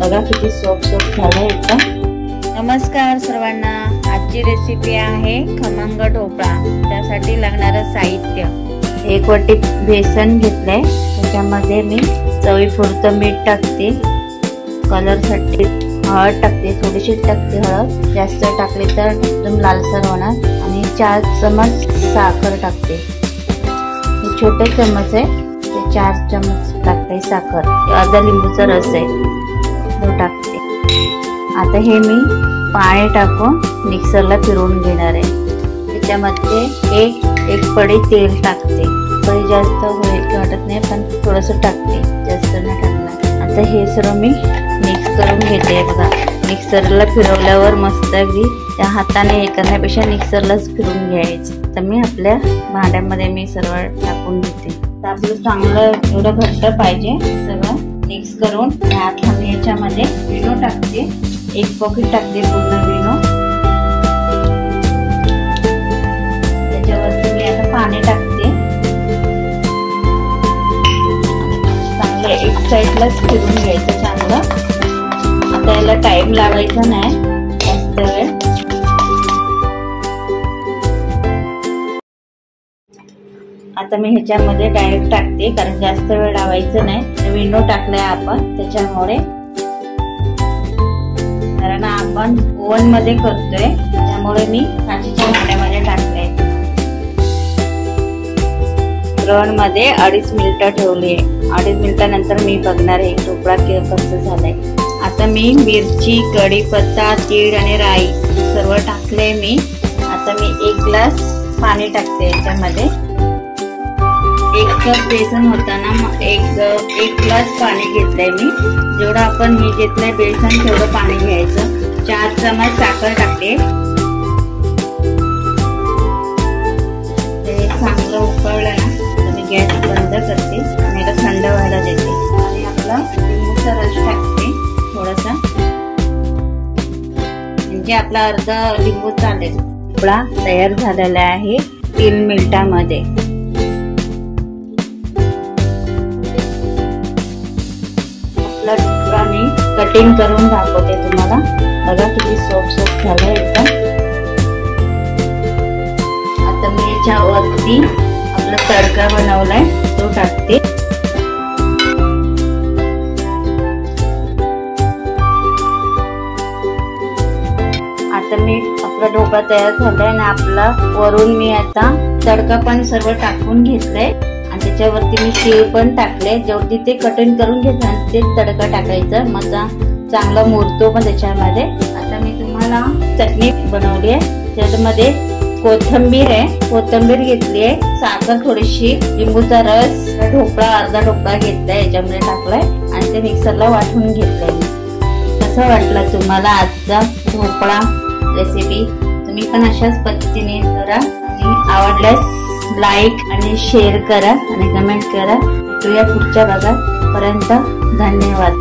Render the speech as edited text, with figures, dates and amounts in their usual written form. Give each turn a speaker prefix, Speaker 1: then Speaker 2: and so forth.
Speaker 1: बघा किती सॉफ्ट झालंय एकदम। नमस्कार सर्वांना, आजची रेसिपी आहे खमंग ढोकळा। त्यासाठी लागणारं साहित्य, 1 वाटी बेसन घेतलंय, त्याच्यामध्ये मी चवीपुरतं मीठ टाकते, कलरसाठी हळद टाकते, थोडीशी टाकते हळद, जास्त टाकली तर एकदम लालसर होणार, आणि 4 चमच साखर टाकते। हे छोटे चमच आहे, ते 4 चमच टाकते साखर, अर्धा लिंबूचा रस आहे तो टाकते। आता हे मी पाणी टाकून मिक्सरला फिरवून घेणार आहे। त्याच्यामध्ये एक पडी तेल टाकते, पडी जास्त होईल की वाटत नाही, पण थोडंसं टाकते, जास्त नाही टाकणार। आता हे सर्व मी मिक्स करून घेते। बघा मिक्सरला फिरवल्यावर मस्त अगदी त्या हाताने हे करण्यापेक्षा मिक्सरलाच फिरून घ्यायचं। तर मी आपल्या भांड्यामध्ये मी सर्व टाकून घेते। तर आपलं चांगलं एवढं घट्ट पाहिजे, सगळं मिक्स करून आता मी याच्यामध्ये विनो टाकते, 1 पॉकेट टाकते पूर्ण विनो। त्याच्यावरती मी आता पाणी टाकते, चांगलं एक साईडलाच फिरून घ्यायचं चांगलं। आता याला टाइम लावायचा नाही जास्त वेळ। आता मी ह्याच्यामध्ये डायरेक्ट टाकते, कारण जास्त वेळ लावायचं नाही, विनो टाकलाय आपण त्याच्यामुळे, कारण आपण ओव्हन मध्ये करतोय त्यामुळे मी काचेच्या भांड्यामध्ये टाकले। रन मध्ये 2.5 मिनिटं ठेवली, 2.5 मिनिटानंतर मी बघणार आहे ढोकळा कसं झालाय। आता मी मिरची, कढीपत्ता, तीळ आणि राई सर्व टाकले मी। आता मी 1 ग्लास पाणी टाकते याच्यामध्ये, 1 कप बेसन होताना मग 1 ग्लास पाणी घेतलंय मी। जेवढं आपण मी घेतलंय बेसन तेवढं पाणी घ्यायचं। 4 चमच साखर टाकते, ते चांगलं उकळलं ना तर मी गॅस बंद करते आणि याला थंड व्हायला देते, आणि आपला लिंबूचा रस टाकते थोडासा, म्हणजे आपला अर्धा लिंबू चालेल। ढोकळा तयार झालेला आहे 3 मिनिटांमध्ये। आपला ढोकळा मी कटिंग करून दाखवते तुम्हाला, बघा किती सॉफ्ट झालंय एकदम। आता मी याच्यावरती आपला तडका बनवलाय तो टाकते। आता मी आपला ढोकळा तयार झालाय आणि आपला वरून मी आता तडका पण सर्व टाकून घेतलंय, आणि त्याच्यावरती मी तीळ पण टाकले, जेवढी ते कटिंग करून घेतलं ते तडका टाकायचं, मग चांगला मुरतो पण त्याच्यामध्ये। आता मी तुम्हाला चटणी बनवली आहे, त्याच्यामध्ये कोथिंबीर आहे, कोथिंबीर घेतली आहे, साखर थोडीशी, लिंबूचा रस, ढोकळा अर्धा ढोकळा घेतलाय याच्यामध्ये टाकलाय, आणि ते मिक्सरला वाटून घेतलंय। कसं वाटलं तुम्हाला आजचा ढोकळा रेसिपी? तुम्ही पण अशाच पद्धतीने करा, आणि आवडल्यास लाईक आणि शेअर करा आणि कमेंट करा। भेटूया पुढच्या भागापर्यंत, धन्यवाद।